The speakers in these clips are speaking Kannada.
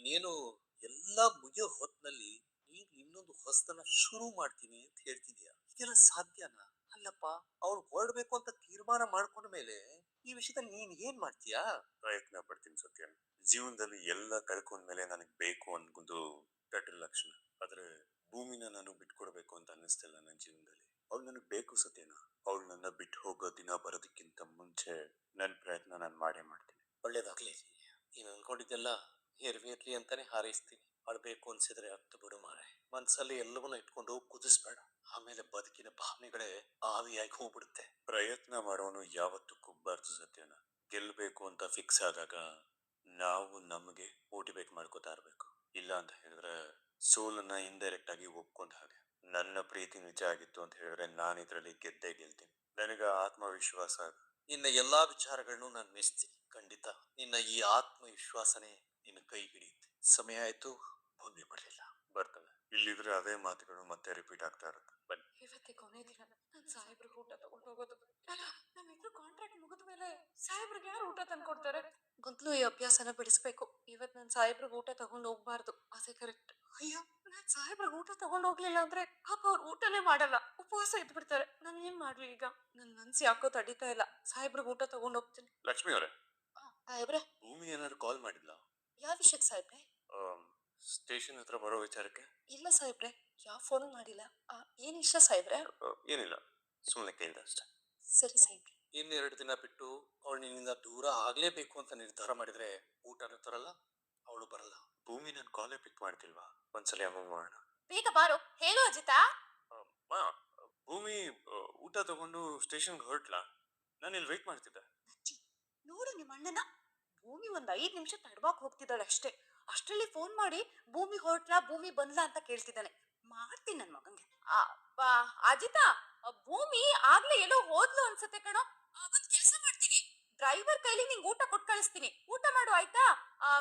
ನೀನೇನು ಎಲ್ಲ ಮುಗಿಯೋ ಹೊತ್ನಲ್ಲಿ ನೀನ್ ಇನ್ನೊಂದು ಹೊಸತನ ಶುರು ಮಾಡ್ತೀನಿ ಅಂತ ಹೇಳ್ತಿದ್ಯಾ? ಇದೆಲ್ಲ ಸಾಧ್ಯನಾ? ಅಲ್ಲಪ್ಪ, ಅವ್ಳು ಹೊರಡ್ಬೇಕು ಅಂತ ತೀರ್ಮಾನ ಮಾಡ್ಕೊಂಡ ಮೇಲೆ ಈ ವಿಷಯದಲ್ಲಿ ನೀನ್ ಏನ್ ಮಾಡ್ತೀಯಾ? ಪ್ರಯತ್ನ ಪಡ್ತೀನಿ ಸತ್ಯನ್. ಜೀವನದಲ್ಲಿ ಎಲ್ಲ ಕಳ್ಕೊಂಡ್ಮೇಲೆ ನನಗೆ ಬೇಕು ಅನ್ಕೊಂಡು ಕೆಟ್ಟ ಲಕ್ಷಣ. ಆದ್ರೆ ಭೂಮಿನ ನಾನು ಬಿಟ್ಕೊಡ್ಬೇಕು ಅಂತ ಅನ್ನಿಸ್ತಿಲ್ಲ ನನ್ನ ಜೀವನದಲ್ಲಿ. ಅವಳು ನನಗೆ ಬೇಕು ಸತ್ಯನ. ಅವಳು ನನ್ನ ಬಿಟ್ಟು ಹೋಗೋ ದಿನ ಬರೋದಕ್ಕಿಂತ ಮುಂಚೆ ನನ್ನ ಪ್ರಯತ್ನ ನಾನು ಮಾಡೇ ಮಾಡ್ತೀನಿ. ಒಳ್ಳೇದಾಗ್ಲಿ. ನೀನು ಅನ್ಕೊಂಡಿದ್ದೆಲ್ಲ ನೆರವೇರ್ಲಿ ಅಂತಾನೆ ಹಾರೈಸ್ತೀನಿ. ಅಳ್ಬೇಕು ಅನ್ಸಿದ್ರೆ ಅತ್ತು ಬಿಡು ಮಾರೆ. ಮನ್ಸಲ್ಲಿ ಎಲ್ಲವನ್ನ ಇಟ್ಕೊಂಡು ಕುದಿಸ್ಬೇಡ. ಆಮೇಲೆ ಬದುಕಿನ ಭಾವನೆಗಳೇ ಆವಿಯಾಗಿ ಹೋಗ್ಬಿಡುತ್ತೆ. ಪ್ರಯತ್ನ ಮಾಡೋನು ಯಾವತ್ತೂ ಕುಗ್ಬಾರ್ದು ಸತ್ಯನ. ಗೆಲ್ಬೇಕು ಅಂತ ಫಿಕ್ಸ್ ಆದಾಗ ನಾವು ನಮಗೆ ಮೋಟಿವೇಟ್ ಮಾಡ್ಕೋತಾ ಇರ್ಬೇಕು. ಇಲ್ಲ ಅಂತ ಹೇಳಿದ್ರೆ ಸೋಲನ್ನ ಇಂಡೈರೆಕ್ಟ್ ಆಗಿ ಒಪ್ಕೊಂಡ ಹಾಗೆ. ನನ್ನ ಪ್ರೀತಿ ನಿಜ ಆಗಿತ್ತು ಅಂತ ಹೇಳಿದ್ರೆ ನಾನು ಇದ್ರಲ್ಲಿ ಗೆದ್ದೇ ಗೆಲ್ತೀನಿ. ನನಗ ಆತ್ಮವಿಶ್ವಾಸ. ನಿನ್ನ ಎಲ್ಲಾ ವಿಚಾರಗಳನ್ನು ನಾನು ಮೆಚ್ತೀನಿ. ಖಂಡಿತ ನಿನ್ನ ಈ ಆತ್ಮವಿಶ್ವಾಸನೇ ನಿನ್ನ ಕೈ ಹಿಡಿಯುತ್ತೆ. ಸಮಯ ಆಯ್ತು, ಭೂಮಿ ಬರಲಿಲ್ಲ. ಬರ್ತದೆ. ಇಲ್ಲಿದ್ರೆ ಅದೇ ಮಾತುಗಳು ಮತ್ತೆ ರಿಪೀಟ್ ಆಗ್ತಾ ಇರುತ್ತೆ. ಬನ್ನಿ. ಇವತ್ತೇ ಕೊನೆ ದಿನ. ನಾನು ಸಾಹೇಬ್ರಿಗೆ ಊಟ ತಗೊಂಡು ಹೋಗೋದು. ನಮ್ಮಿಬ್ರು ಕಾಂಟ್ರಾಕ್ಟ್ ಮುಗಿದ ಮೇಲೆ ಸಾಹೇಬ್ರಿಗೆ ಯಾರು ಊಟ ತಂದ್ಕೊಡ್ತಾರೆ? ಮೊದ್ಲು ಈ ಅಭ್ಯಾಸನ ಬಿಡಿಸ್ಬೇಕು. ಇವತ್ ನಾನು ಸಾಹೇಬ್ರಿಗೆ ಊಟ ತಗೊಂಡು ಹೋಗ್ಬಾರ್ದು. ಅದೇ ಕರೆಕ್ಟ್. ಅಯ್ಯೋ, ನಾನ್ ಸಾಹೇಬ್ರಿಗೆ ಊಟ ತಗೊಂಡು ಹೋಗ್ಲಿಲ್ಲ ಅಂದ್ರೆ ಪಾಪ ಅವ್ರು ಊಟನೇ ಮಾಡಲ್ಲ, ಉಪವಾಸ ಇದ್ಬಿಡ್ತಾರೆ. ನಾನು ಏನ್ ಮಾಡ್ಲಿ ಈಗ? ನನ್ ಮನ್ಸು ಯಾಕೋ ತಡೀತಾ ಇಲ್ಲ. ಸಾಹೇಬ್ರಿಗೆ ಊಟ ತಗೊಂಡು ಹೋಗ್ತೀನಿ. ಲಕ್ಷ್ಮಿ ಅವರೇ, ಸಾಹೇಬ್ರೆ. ಭೂಮಿ ಏನಾದ್ರು ಕಾಲ್ ಮಾಡಿದ್ಲಾ? ಯಾವ ವಿಷಯಕ್ಕೆ ಸಾಹೇಬ್ರೆ? ಸ್ಟೇಷನ್ ಹತ್ರ ಬರೋ ವಿಚಾರಕ್ಕೆ. ಇಲ್ಲ ಸಾಹೇಬ್ರೆ, ಯಾವ ಫೋನ್ ಮಾಡಿಲ್ಲ. ಏನ್ ಇಷ್ಟ ಸಾಹೇಬ್ರೆ? ಏನಿಲ್ಲ, ಸುಮ್ಮನೆ ಕೇಳ್ದ ಅಷ್ಟೇ. ಸರಿ ಸಾಹೇಬ್ರೆ. ಇನ್ನೆರಡು ದಿನ ಬಿಟ್ಟು ಅವಳು ನಿನ್ನಿಂದ ದೂರ ಆಗ್ಲೇಬೇಕು ಅಂತ ನಿರ್ಧಾರ ಮಾಡಿದ್ರೆ ಊಟನೂ ತರಲ್ಲ, ಅವಳು ಬರಲ್ಲ. ಭೂಮಿ ನನ್ ಕಾಲೇ ಪಿಕ್ ಮಾಡ್ತಿಲ್ವಾ? ಒಂದ್ಸಲ ಅಮ್ಮ ಮಾಡೋಣ. ಬೇಗ ಬಾರೋ. ಹೇಳು ಅಜಿತಾ. ಭೂಮಿ ಊಟ ತಗೊಂಡು ಸ್ಟೇಷನ್ಗೆ ಹೊರಟ್ಲಾ? ನಾನು ಇಲ್ಲಿ ವೇಟ್ ಮಾಡ್ತಿದ್ದೆ. ನೋಡು ನಿಮ್ಮ ಅಣ್ಣನ. ಭೂಮಿ ಒಂದ್ 5 ನಿಮಿಷ ತಡವಾಗಿ ಹೋಗ್ತಿದ್ದಾಳೆ ಅಷ್ಟೇ. ಅಷ್ಟರಲ್ಲಿ ಫೋನ್ ಮಾಡಿ ಭೂಮಿ ಹೊರಟ್ಲಾ, ಭೂಮಿ ಬಂದ್ಲಾ ಅಂತ ಕೇಳ್ತಿದ್ದಾನೆ. ಮಾಡ್ತೀನಿ ನನ್ ಮಗಂಗೆ. ಅಜಿತಾ, ಭೂಮಿ ಆಗ್ಲೇ ಎಲ್ಲೋ ಹೋದ್ಲು ಅನ್ಸತ್ತೆ ಕಣೋ. ಒಂದ್ ಕೆಲಸ ಮಾಡ್ತೀನಿ, ಡ್ರೈವರ್ ಕೈಲಿ ನಿಂಗೆ ಊಟ ಕೊಟ್ಟು ಕಳಿಸ್ತೀನಿ. ಊಟ ಮಾಡು ಆಯ್ತಾ?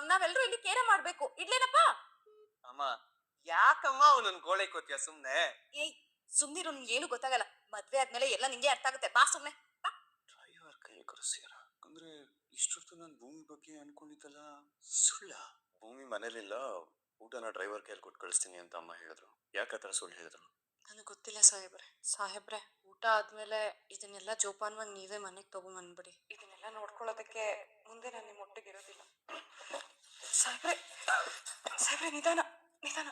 ನಾವೆಲ್ಲರೂ ಇಲ್ಲಿ ಕೇರ ಮಾಡ್ಬೇಕು. ಇಡ್ಲೇನಪ್ಪ? ಅಮ್ಮ, ಯಾಕಮ್ಮ ಅವನನ್ನ ಗೋಳೆ ಕೊತ್ತೀಯ ಸುಮ್ನೆ? ಏಯ್, ಸುಮ್ನಿರು. ನಿಂಗೆ ಏನು ಗೊತ್ತಾಗಲ್ಲ. ಮದ್ವೆ ಆದ್ಮೇಲೆ ಎಲ್ಲ ನಿಂಗೆ ಅರ್ಥ ಆಗುತ್ತೆ. ಬಾ ಸುಮ್ನೆ. ಡ್ರೈವರ್ ಕೈ ಕರೆಸಿರ ಅಂದ್ರೆ ಇಷ್ಟೊತ್ತು ನಾನು ಭೂಮಿ ಬಗ್ಗೆ ಅನ್ಕೊಂಡಿದ್ದಲ್ಲ ಸುಳ್ಳ. ಭೂಮಿ ಮನೇಲಿಲ್ಲ, ಊಟನ ಡ್ರೈವರ್ ಕೈಯಲ್ಲಿ ಕೊಟ್ಟು ಕಳಿಸ್ತೀನಿ ಅಂತ ಅಮ್ಮ ಹೇಳಿದ್ರು. ಯಾಕತ್ರ ಸುಳ್ಳು ಹೇಳಿದ್ರು? ನನಗೆ ಗೊತ್ತಿಲ್ಲ ಸಾಹೇಬ್ರೆ. ಸಾಹೇಬ್ರೆ, ಊಟ ಆದ್ಮೇಲೆ ಇದನ್ನೆಲ್ಲ ಜೋಪಾನವಾಗಿ ನೀವೇ ಮನೆಗೆ ತಗೊಂಬಂದ್ಬಿಡಿ. ಇದನ್ನೆಲ್ಲ ನೋಡ್ಕೊಳ್ಳೋದಕ್ಕೆ ಮುಂದೆ ನಾನು ನಿಮ್ಮ ಒಟ್ಟಿಗೆ ಇರೋದಿಲ್ಲ. ಸಾಹೇಬ್ರೆ, ಸಾಹೇಬ್ರೆ, ನಿಧಾನ ನಿಧಾನ.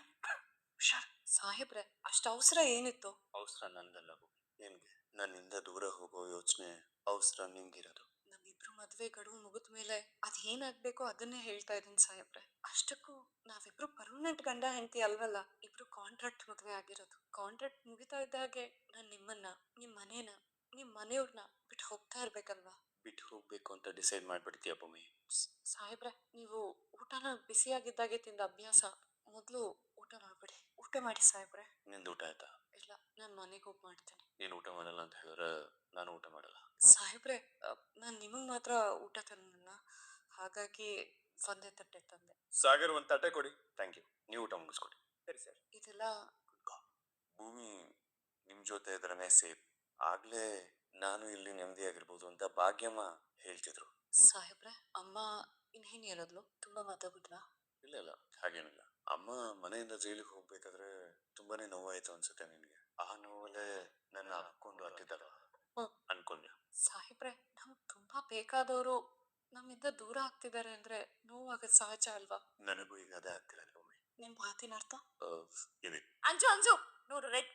ಹುಷಾರ್. ಸಾಹೇಬ್ರೆ, ಅಷ್ಟು ಅವಸರ ಏನಿತ್ತು? ಅವಸರ ನಂದಲ್ಲ ಭೂಮಿ, ನಿನ್ಗೆ. ನನ್ನಿಂದ ದೂರ ಹೋಗೋ ಯೋಚನೆ ಅವಸರ ನಿಂಗಿರೋದು. ನಮ್ಮಿಬ್ರು ಮದ್ವೆ ಗಡುವು ಮುಗಿದ ಮೇಲೆ ಅದೇನಾಗ್ಬೇಕೋ ಅದನ್ನೇ ಹೇಳ್ತಾ ಇದ್ದೀನಿ ಸಾಹೇಬ್ರೆ. ಅಷ್ಟಕ್ಕೂ ನಾವಿಬ್ರು ಪರ್ಮನೆಂಟ್ ಗಂಡ ಹೆಂಡತಿ ಅಲ್ವಲ್ಲ. ಇಬ್ರು ಕಾಂಟ್ರಾಕ್ಟ್ ಮದ್ವೆ ಆಗಿರೋದು. ಕಾಂಟ್ರಾಕ್ಟ್ ಮುಗಿತಾ ಇದ್ದಾಗೆ ನಾನ್ ನಿಮ್ಮನ್ನ, ನಿಮ್ ಮನೇನ, ನಿಮ್ ಮನೆಯವ್ರನ್ನ ಬಿಟ್ಟು ಹೋಗ್ತಾ ಇರ್ಬೇಕಲ್ವಾ? ಬಿಟ್ಟು ಹೋಗ್ಬೇಕು ಅಂತ ಡಿಸೈಡ್ ಮಾಡ್ಬಿಡ್ತೀಯ ಭೂಮಿ? ಸಾಹೇಬ್ರೆ, ನೀವು ಊಟನ ಬಿಸಿಯಾಗಿದ್ದಾಗೆ ತಿಂದ ಅಭ್ಯಾಸ. ಮೊದ್ಲು ಊಟ ಮಾಡ್ಬಿಡಿ. ಊಟ ಮಾಡಿ ಸಾಹೇಬ್ರೆ. ನಿಂದು ಊಟ ಆಯ್ತಾ? ಇಲ್ಲ, ನಾನು ಮನೆಗೆ ಹೋಗಿ ಮಾಡ್ತೇನೆ. ನೀನು ಊಟ ಮಾಡಲ್ಲ ಅಂತ ಹೇಳಿದ್ರೆ ನಾನು ಊಟ ಮಾಡಲ್ಲ. ಸಾಹೇಬ್ರೆ, ನಾನ್ ನಿಮಗ್ ಮಾತ್ರ ಊಟ ತಂದಿಲ್ಲ, ಹಾಗಾಗಿ ಒಂದೇ ತಟ್ಟೆ ತಂದೆ. ಸಾಗರ್, ಒಂದ್ ತಟ್ಟೆ ಕೊಡಿ. Thank you. ನೀವು ಊಟ ಮುಗಿಸ್ಕೊಡಿ. ಸರಿ ಸರ್. ಇದೆಲ್ಲ ಭೂಮಿ ನಿಮ್ ಜೊತೆ ಇದ್ರನೆ ಸೇಫ್. ಆಗ್ಲೇ ನಾನು ಇಲ್ಲಿ ನೆಮ್ಮದಿಯಾಗಿರ್ಬೋದು ಅಂತ ಭಾಗ್ಯಮ್ಮ ಹೇಳ್ತಿದ್ರು. ಸಾಹೇಬ್ರೆ, ಅಮ್ಮ ಇನ್ನೇನ್ ಹೇಳಿದ್ಲು? ತುಂಬಾ ಮಾತಾಡ್ಬಿಟ್ವಾ? ಇಲ್ಲ ಇಲ್ಲ, ಹಾಗೇನಿಲ್ಲ. ಅಮ್ಮ ಮನೆಯಿಂದ ಜೈಲಿಗೆ ಹೋಗ್ಬೇಕಾದ್ರೆ ತುಂಬಾನೇ ನೋವಾಯ್ತು ಅನ್ಸುತ್ತೆ ನಿನ್ಗೆ. ಆ ನೋವಲ್ಲೇ ನನ್ನ ಹಾಕೊಂಡು ಹತ್ತಿದ್ದಾರ ಅನ್ಕೊಂಡೆ. ಸಾಹೇಬ್ರೆ, ನಮ್ಗ್ ತುಂಬಾ ಬೇಕಾದವರು ನಮ್ಮಿಂದ ದೂರ ಆಗ್ತಿದ್ದಾರೆ ಅಂದ್ರೆ ನೋವಾಗದ್ ಸಹಜ ಅಲ್ವಾ? ನನಗೂ ಈಗ ಅದೇ ಆಗ್ತಿಲ್ಲ ಭೂಮಿ. ನಿಮ್ ಮಾತಿನ ಅರ್ಥ? ಇದೆ. ಅಂಜು ಅಂಜು, ನೋಡು ರೆಡ್